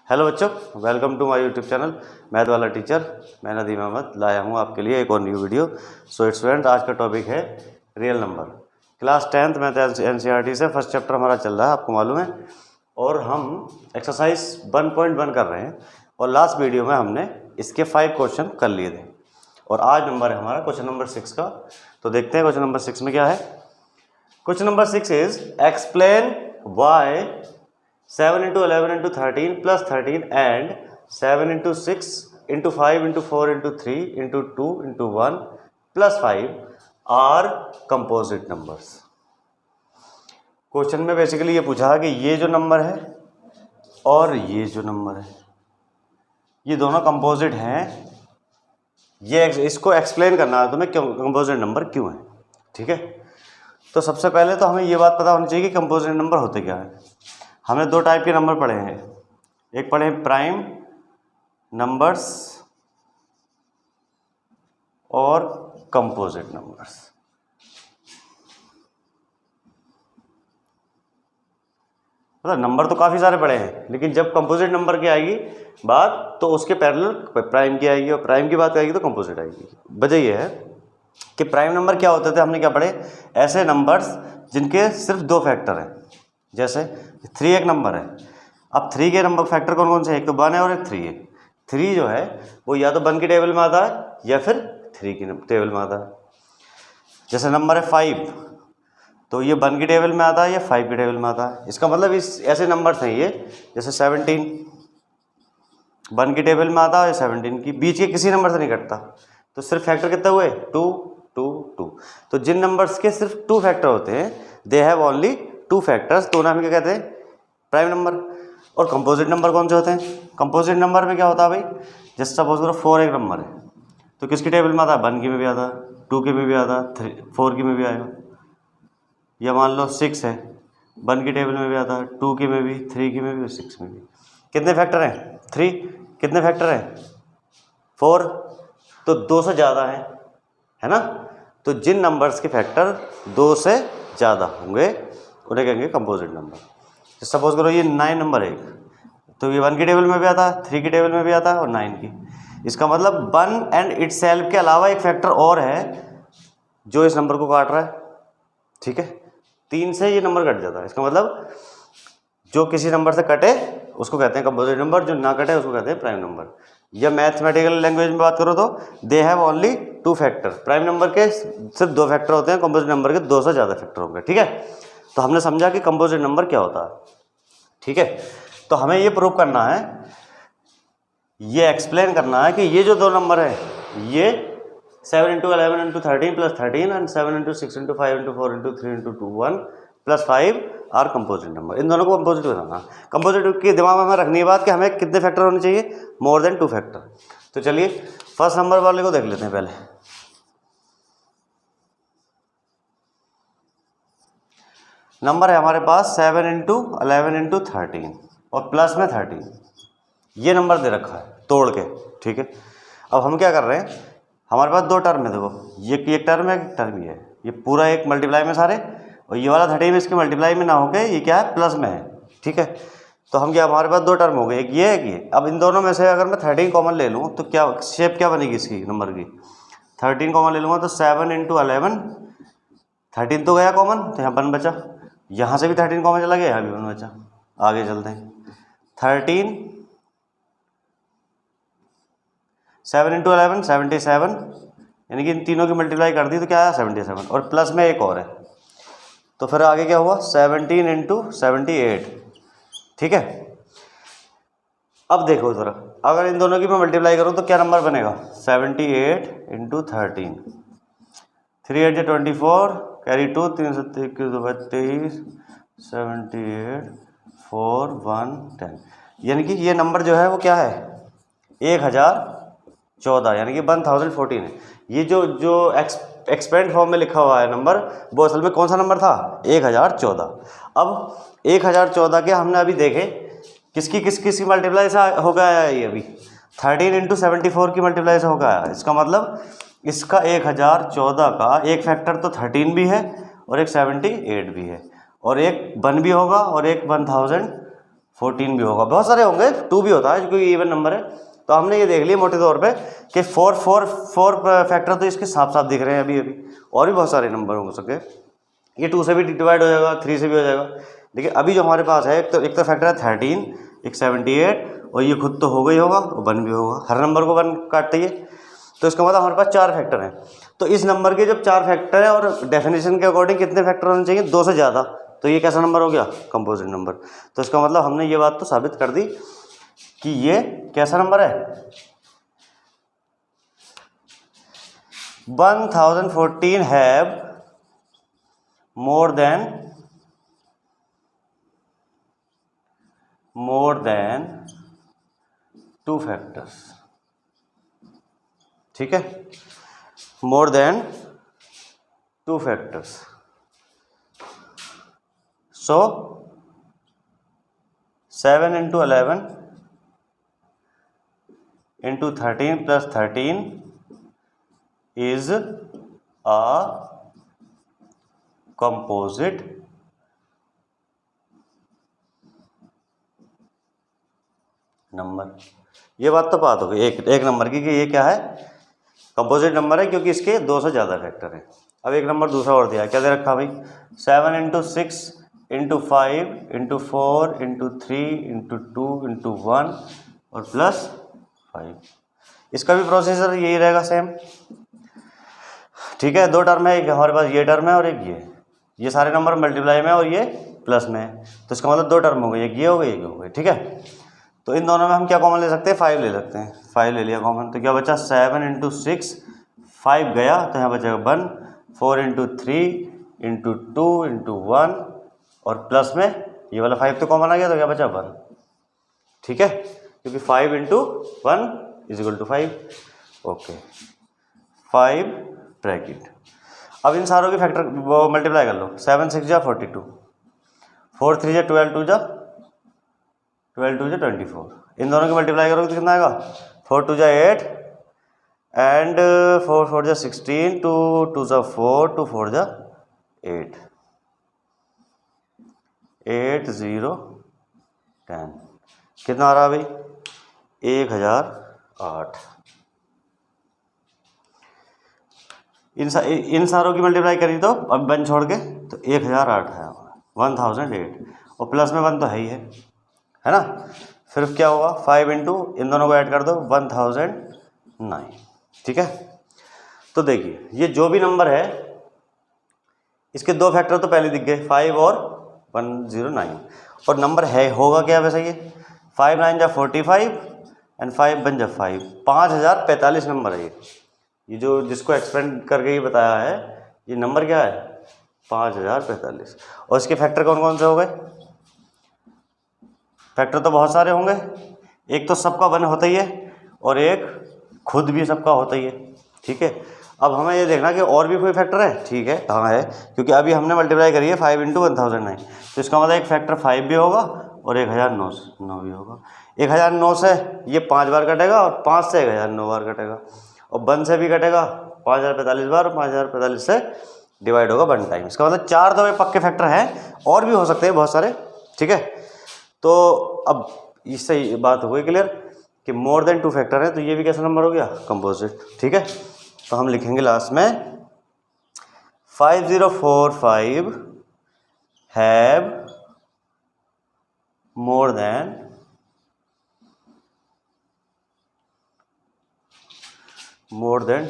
Hello बच्चों, welcome to my YouTube channel math वाला teacher. मैं नदीम अहमद लाया हूँ आपके लिए एक और न्यू वीडियो। सो स्टूडेंट, आज का टॉपिक है real number. Class 10th math NCERT से फर्स्ट चैप्टर हमारा चल रहा है, आपको मालूम है। और हम एक्सरसाइज 1.1 कर रहे हैं और लास्ट वीडियो में हमने इसके 5 क्वेश्चन कर लिए थे और आज नंबर है हमारा क्वेश्चन नंबर 6 का। तो देखते हैं क्वेश्चन नंबर 6 में क्या है। Question number 6 is explain why 7 into 11 into 13 plus 13 and 7 into 6 into 5 into 4 into 3 into 2 into 1 plus 5 are composite numbers। Question में बेसिकली ये पूछा कि ये जो नंबर है और ये जो नंबर है ये दोनों कंपोजिट हैं। ये इसको एक्सप्लेन करना है तुम्हें, क्यों कंपोजिट नंबर क्यों है। ठीक है, तो सबसे पहले तो हमें ये बात पता होनी चाहिए कि कंपोजिट नंबर होते क्या है। हमने 2 टाइप के नंबर पढ़े हैं, एक पढ़े प्राइम नंबर्स और कंपोजिट नंबर्स। मतलब नंबर तो काफ़ी सारे पढ़े हैं, लेकिन जब कंपोजिट नंबर की आएगी बात तो उसके पैरेलल प्राइम की आएगी और प्राइम की बात आएगी तो कंपोजिट आएगी। वजह यह है कि प्राइम नंबर क्या होते थे, हमने क्या पढ़े, ऐसे नंबर्स जिनके सिर्फ 2 फैक्टर हैं। जैसे 3 एक नंबर है, अब 3 के नंबर फैक्टर कौन कौन से हैं, एक तो 1 है और एक 3 है। 3 जो है वो या तो 1 की टेबल में आता है या फिर 3 की टेबल में आता है। जैसे नंबर है 5, तो ये 1 की टेबल में आता है या 5 की टेबल में आता है। इसका मतलब इस ऐसे नंबर्स हैं ये, जैसे 17 1 की टेबल में आता है या 17 की, बीच के किसी नंबर से नहीं कटता। तो सिर्फ फैक्टर कितने हुए, 2 2 2। तो जिन नंबर्स के सिर्फ 2 फैक्टर होते हैं दे हैव ओनली 2 फैक्टर्स, तो उन्हें हम क्या कहते हैं, प्राइम नंबर। और कंपोजिट नंबर कौन से होते हैं, कंपोजिट नंबर में क्या होता है भाई, जैसे सपोज करो 4 एक नंबर है, तो किसकी टेबल में आता है, 1 की में भी आता है, 2 की में भी आता है, 4 की में भी आएगा। या मान लो 6 है, 1 की टेबल में भी आता है, 2 की में भी, 3 की में भी और 6 में भी। कितने फैक्टर हैं, 3। कितने फैक्टर हैं, 4। तो 2 से ज़्यादा है ना। तो जिन नंबर्स के फैक्टर 2 से ज़्यादा होंगे उन्हें कहेंगे कंपोजिट नंबर। सपोज करो ये 9 नंबर है, तो ये 1 की टेबल में भी आता है, 3 की टेबल में भी आता है और 9 की। इसका मतलब 1 एंड इटसेल्फ के अलावा एक फैक्टर और है जो इस नंबर को काट रहा है। ठीक है, 3 से ये नंबर कट जाता है। इसका मतलब जो किसी नंबर से कटे उसको कहते हैं कंपोजिट नंबर, जो ना कटे उसको कहते हैं प्राइम नंबर। या मैथमेटिकल लैंग्वेज में बात करो तो they have only 2 factor. Prime number के सिर्फ 2 फैक्टर होते हैं, कंपोजिट नंबर के 2 से ज़्यादा फैक्टर होंगे। ठीक है, तो हमने समझा कि कंपोजिट नंबर क्या होता है। ठीक है, तो हमें ये प्रूव करना है, ये एक्सप्लेन करना है कि ये जो 2 नंबर है ये 7 into 11 into 13 plus 13 and 7 into 6 into 5 into 4 into 3 into 2 1 plus 5 are composite number. इन दोनों को कंपोजिट बनाना। कंपोजिट के दिमाग में हमें रखनी है बात कि हमें कितने फैक्टर होने चाहिए, मोर देन 2 फैक्टर। तो चलिए फर्स्ट नंबर वाले को देख लेते हैं पहले। नंबर है हमारे पास 7 into 11 into 13 और प्लस में 13। ये नंबर दे रखा है तोड़ के। ठीक है, अब हम क्या कर रहे हैं, हमारे पास 2 टर्म है। देखो ये एक टर्म है, एक टर्म ये है। ये पूरा एक मल्टीप्लाई में सारे, और ये वाला 13 में इसके मल्टीप्लाई में ना होके ये क्या है, प्लस में है। ठीक है, तो हम क्या, हमारे पास 2 टर्म हो गए, एक ये एक ये। अब इन दोनों में से अगर मैं 13 कॉमन ले लूँ तो क्या शेप क्या बनेगी इसकी नंबर की, 13 कॉमन ले लूँगा तो 7 into 11, 13 तो गया कॉमन, तो यहाँ 1 बचा। यहाँ से भी 13 कॉमन चला गया, यहाँ भी 1 बचा। आगे चलते हैं, 13 7 into 11 77, यानी कि इन तीनों की मल्टीप्लाई कर दी तो क्या आया 77, और प्लस में एक और है। तो फिर आगे क्या हुआ 17 into 78। ठीक है, अब देखो ज़रा, अगर इन दोनों की मैं मल्टीप्लाई करूँ तो क्या नंबर बनेगा, 78 into 13, 3 8 24, कैरी 2, 3 7 21 78 4 1 10। यानी कि ये नंबर जो है वो क्या है, 1014, यानी कि 1014 है। ये जो एक्सपेंड फॉर्म में लिखा हुआ है नंबर, वो असल में कौन सा नंबर था, 1014। अब 1014 के हमने अभी देखे किसकी किसकी मल्टीप्लाई से हो गया है, ये अभी 13 into 74 की मल्टीप्लाई से हो गया है। इसका मतलब इसका 1014 का एक फैक्टर तो 13 भी है और एक 78 भी है, और एक 1 भी होगा और एक 14 भी होगा, बहुत सारे होंगे, 2 भी होता है क्योंकि इवन नंबर है। तो हमने ये देख लिया मोटे तौर पे कि 4 फैक्टर तो इसके साफ साफ दिख रहे हैं अभी अभी, और भी बहुत सारे नंबर हो सके, ये 2 से भी डिवाइड हो जाएगा, 3 से भी हो जाएगा। देखिए अभी जो हमारे पास है, एक तो फैक्टर है 13, एक 78, और ये खुद तो होगा ही होगा, और 1 भी होगा, हर नंबर को 1 काटते ही। तो इसका मतलब हमारे पास 4 फैक्टर हैं। तो इस नंबर के जब 4 फैक्टर है और डेफिनेशन के अकॉर्डिंग कितने फैक्टर होने चाहिए, 2 से ज़्यादा, तो ये कैसा नंबर हो गया, कंपोजिट नंबर। तो इसका मतलब हमने ये बात तो साबित कर दी कि ये कैसा नंबर है, 1014 हैव more than 2 फैक्टर्स, ठीक है, more than 2 factors. So 7 into 11 into 13 plus 13 is a composite number. ये बात तो बात हो गई एक नंबर की कि ये क्या है, कंपोजिट नंबर है, क्योंकि इसके 2 से ज़्यादा फैक्टर हैं। अब एक नंबर दूसरा और दिया है, क्या दे रखा भाई, 7 into 6 into 5 into 4 into 3 into 2 into 1 और प्लस 5। इसका भी प्रोसीजर यही रहेगा सेम, ठीक है। 2 टर्म है, एक हमारे पास ये टर्म है और एक ये सारे नंबर मल्टीप्लाई में और ये प्लस में है, तो इसका मतलब 2 टर्म हो गई, एक ये हो गई, एक हो गई, ठीक है। तो इन दोनों में हम क्या कॉमन ले सकते हैं, 5 ले सकते हैं, 5 ले लिया कॉमन, तो क्या बचा, 7 into 6, 5 गया तो यहाँ बचेगा 1, 4 into 3 into 2 into 1 और प्लस में ये वाला 5 तो कॉमन आ गया, तो क्या बचा 1, ठीक है, क्योंकि 5 into 1 = 5, ओके, 5 ब्रैकेट। अब इन सारों के फैक्टर वो मल्टीप्लाई कर लो, 7 6 जा 42, 4 3 जा 12 2 जा 24, इन दोनों की मल्टीप्लाई करोगे तो कितना आएगा, 4 2 जा 8 एंड 4 4 जा 16, 2 2 जा 4, 2 4 जा 8, 8 0 10, कितना आ रहा भाई, 1008। इन सारों की मल्टीप्लाई करी तो अब 1 छोड़ के तो 1008 है, 1008, और प्लस में 1 तो है ही है ना। फिर क्या होगा, 5 इंटू इन दोनों को ऐड कर दो 1009, ठीक है। तो देखिए ये जो भी नंबर है इसके 2 फैक्टर तो पहले दिख गए, 5 और 109, और नंबर है होगा क्या वैसे, ये 5 9 जा 45 एंड 5 1 जा 5, 5045 नंबर है ये जो जिसको एक्सपेंड करके ये बताया है, ये नंबर क्या है, 5045। और इसके फैक्टर कौन कौन से हो गए, फैक्टर तो बहुत सारे होंगे, एक तो सबका 1 होता ही है और एक खुद भी सबका होता ही है, ठीक है। अब हमें ये देखना कि और भी कोई फैक्टर है, ठीक है, हाँ है, क्योंकि अभी हमने मल्टीप्लाई करी है 5 इंटू 1009, तो इसका मतलब एक फैक्टर 5 भी होगा और 1009 भी होगा। 1009 से ये 5 बार कटेगा और 5 से 1009 बार कटेगा, और 1 से भी कटेगा 5045 बार, और 5045 से डिवाइड होगा 1 टाइम। इसका मतलब 4 तो पक्के फैक्टर हैं, और भी हो सकते हैं बहुत सारे, ठीक है। तो अब इससे बात हो गई क्लियर कि मोर देन 2 फैक्टर है, तो ये भी कैसा नंबर हो गया, कंपोजिट, ठीक है। तो हम लिखेंगे लास्ट में 5045 have more than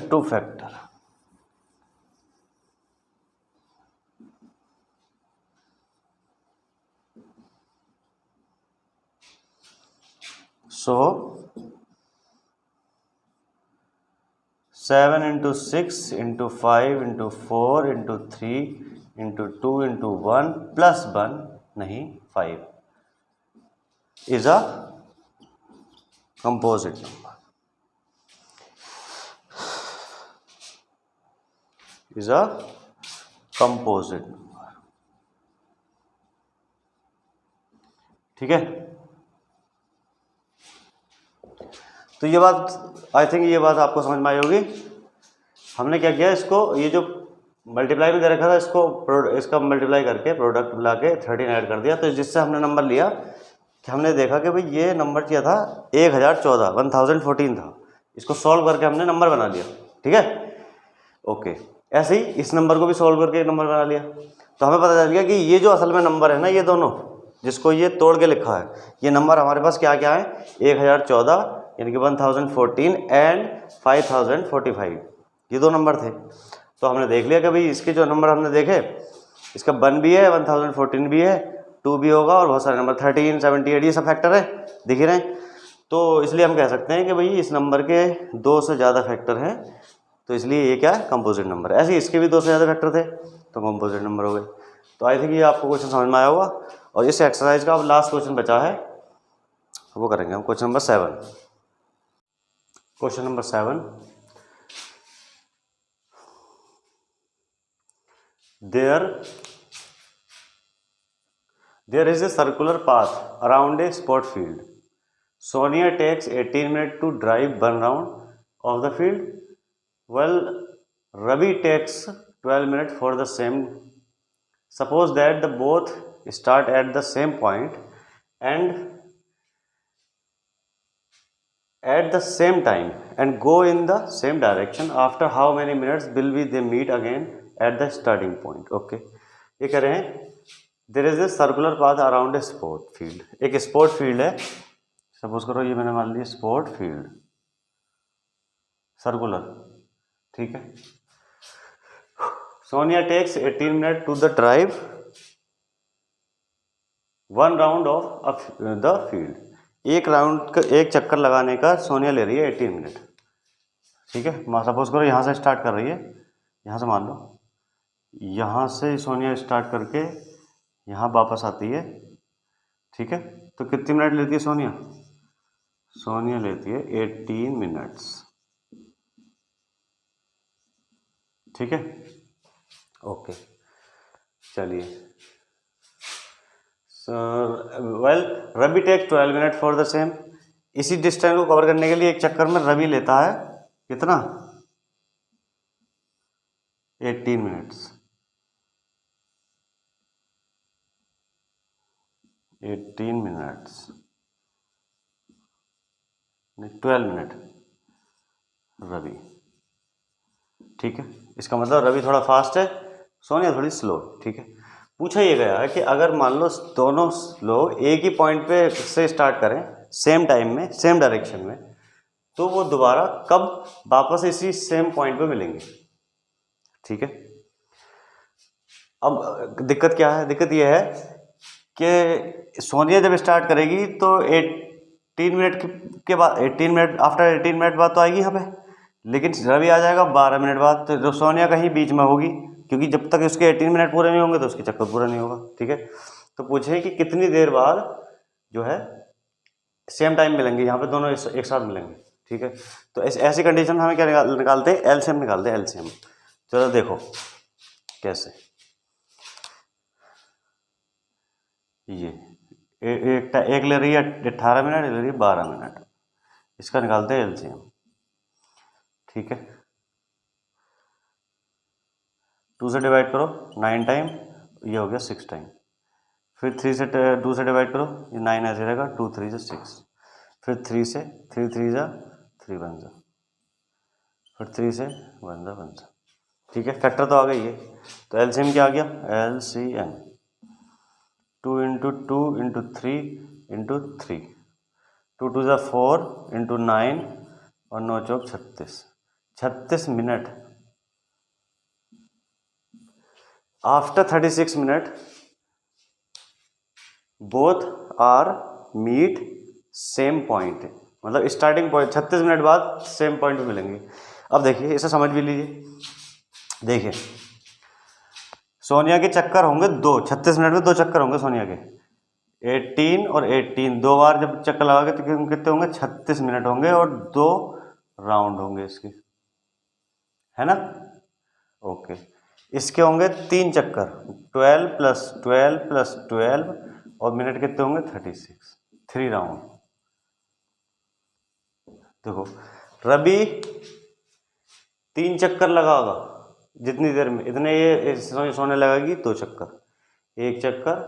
2 factor. So 7 into 6 into 5 into 4 into 3 into 2 into 1 plus 1 नहीं 5 is a composite number, is a composite number, ठीक है। तो ये बात आई थिंक ये बात आपको समझ में आई होगी। हमने क्या किया, इसको ये जो मल्टीप्लाई में दे रखा था इसको इसका मल्टीप्लाई करके प्रोडक्ट मिला के 13 ऐड कर दिया, तो जिससे हमने नंबर लिया कि हमने देखा कि भाई ये नंबर क्या था 1014 था। इसको सॉल्व करके हमने नंबर बना लिया, ठीक है। ओके, ऐसे ही इस नंबर को भी सॉल्व करके नंबर बना लिया, तो हमें पता चल गया कि ये जो असल में नंबर है ना, ये दोनों जिसको ये तोड़ के लिखा है, ये नंबर हमारे पास क्या क्या है, 1014 यानी कि 1014 एंड 5045, ये दो नंबर थे। तो हमने देख लिया कि भाई इसके जो नंबर हमने देखे, इसका 1 भी है, 1014 भी है, 2 भी होगा, और बहुत सारे नंबर 13, 78 ये सब फैक्टर है, दिख रहे हैं। तो इसलिए हम कह सकते हैं कि भाई इस नंबर के 2 से ज़्यादा फैक्टर हैं, तो इसलिए ये क्या है, कंपोजिट नंबर। ऐसे इसके भी 2 से ज़्यादा फैक्टर थे, तो कंपोजिट नंबर हो गए। तो आई थिंक ये आपको क्वेश्चन समझ में आया होगा। और इस एक्सरसाइज का अब लास्ट क्वेश्चन बचा है, वो करेंगे हम, question number 7। Question number 7, there is a circular path around a sport field. Sonia takes 18 minutes to drive one round of the field, while Ravi takes 12 minutes for the same. Suppose that the both start at the same point and at the same time and go in the same direction. After how many minutes will they meet again at the starting point? Okay, ये कह रहे हैं there is a circular path around a sport field. एक sport field है, suppose करो ये मैंने मान लिया स्पोर्ट फील्ड सर्कुलर, ठीक है। Sonia takes 18 minute to the drive one round of the field. एक चक्कर लगाने का सोनिया ले रही है 18 मिनट, ठीक है। सपोज करो यहाँ से स्टार्ट कर रही है, यहाँ से मान लो, यहाँ से सोनिया स्टार्ट करके यहाँ वापस आती है, ठीक है। तो कितनी मिनट लेती है सोनिया? सोनिया लेती है 18 मिनट्स, ठीक है। ओके, चलिए। Well Ravi take 12 minute for the same. इसी डिस्टेंस को कवर करने के लिए एक चक्कर में रवि लेता है कितना? 18 मिनट्स, 18 मिनट्स, 12 मिनट रवि, ठीक है। इसका मतलब रवि थोड़ा फास्ट है, सोनिया थोड़ी स्लो, ठीक है। पूछा ये गया है कि अगर मान लो दोनों लोग एक ही पॉइंट पे से स्टार्ट करें सेम टाइम में, सेम डायरेक्शन में, तो वो दोबारा कब वापस इसी सेम पॉइंट पे मिलेंगे, ठीक है। अब दिक्कत क्या है? दिक्कत ये है कि सोनिया जब स्टार्ट करेगी तो 18 मिनट के बाद, 18 मिनट आफ्टर 18 मिनट बाद तो आएगी यहाँ पे, लेकिन रवि आ जाएगा 12 मिनट बाद। तो जो सोनिया कहीं बीच में होगी, क्योंकि जब तक उसके 18 मिनट पूरे नहीं होंगे तो उसके चक्कर पूरा नहीं होगा, ठीक है। तो पूछे कि कितनी देर बाद जो है सेम टाइम मिलेंगे, यहाँ पे दोनों एक साथ मिलेंगे, ठीक है। तो ऐसी कंडीशन में हमें क्या निकालते हैं? एलसीएम निकालते हैं, एलसीएम। चलो देखो कैसे। ये एक ले रही है 18 मिनट, ले रही है 12 मिनट, इसका निकालते हैं एलसीएम, ठीक है। 2 से डिवाइड करो 9 टाइम, ये हो गया 6 टाइम। फिर 2 से डिवाइड करो, ये 9 ऐसे रहेगा, 2 3 से 6। फिर 3 से 3 3 जा 3 1 जा, फिर 3 से 1 जा 1 जा, ठीक है। फैक्टर तो आ गई है, तो एलसीएम क्या आ गया? एलसीएम 2 × 2 × 3 × 3, 2 2 जा 4 × 9 और 9 चौक 36, 36 minute. After 36 minute both are meet same point, मतलब स्टार्टिंग पॉइंट 36 मिनट बाद सेम पॉइंट पे मिलेंगे। अब देखिए, इसे समझ भी लीजिए। देखिए सोनिया के चक्कर होंगे 2, 36 मिनट में 2 चक्कर होंगे सोनिया के, 18 और 18, 2 बार जब चक्कर लगाओगे तो कितने होंगे? 36 मिनट होंगे, और 2 राउंड होंगे इसके, है ना। ओके, इसके होंगे 3 चक्कर, 12 + 12 + 12, और मिनट कितने होंगे? 36, 3 राउंड। देखो रवि 3 चक्कर लगाएगा जितनी देर में, इतने ये सोने लगेगी 2 चक्कर, 1 चक्कर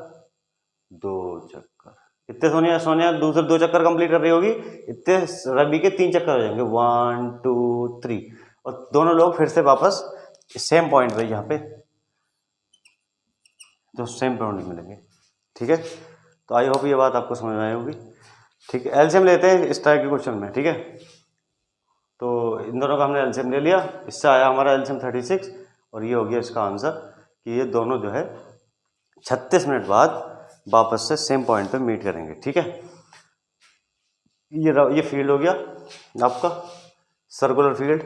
2 चक्कर, ये जितने सोनिया सोनिया दूसरे 2 चक्कर कंप्लीट कर रही होगी, इतने रवि के 3 चक्कर हो जाएंगे, 1 2 3, और दोनों लोग फिर से वापस सेम पॉइंट पे यहाँ पे जो सेम पॉइंट मिलेंगे। ठीक है, तो आई होप ये बात आपको समझ में आई होगी। ठीक है, एलसीएम लेते हैं इस टाइप के क्वेश्चन में। ठीक है, तो इन दोनों का हमने एलसीएम ले लिया, इससे आया हमारा एलसीएम 36, और ये हो गया इसका आंसर कि ये दोनों जो है 36 मिनट बाद वापस से सेम पॉइंट पे मीट करेंगे। ठीक है, ये फील्ड हो गया आपका सर्कुलर फील्ड।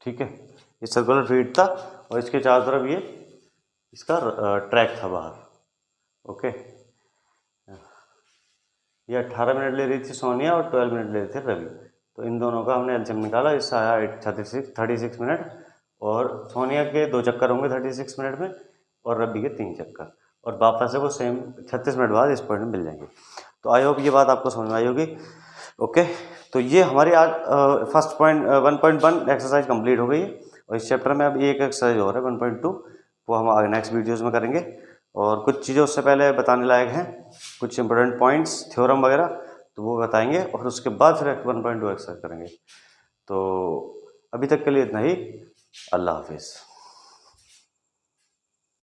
ठीक है, ये सर्कुलर फील्ड था और इसके चारों तरफ ये इसका ट्रैक था बाहर। ओके, ये 18 मिनट ले रही थी सोनिया और 12 मिनट ले रहे थे रवि, तो इन दोनों का हमने एलसीएम निकाला, इससे आया 36 मिनट, और सोनिया के 2 चक्कर होंगे 36 मिनट में और रवि के 3 चक्कर, और वापस से वो सेम 36 मिनट बाद इस पॉइंट में मिल जाएंगे। तो आई होप ये बात आपको समझ में आई होगी। ओके, तो ये हमारी आज फर्स्ट पॉइंट 1.1 एक्सरसाइज कंप्लीट हो गई है, और इस चैप्टर में अब एक एक्सरसाइज और है 1.2, वो हम आगे नेक्स्ट वीडियोज़ में करेंगे। और कुछ चीज़ें उससे पहले बताने लायक हैं, कुछ इंपॉर्टेंट पॉइंट्स थ्योरम वगैरह, तो वो बताएंगे, और उसके बाद फिर 1.2 एक्सरसाइज करेंगे। तो अभी तक के लिए इतना ही, अल्लाह हाफिज़।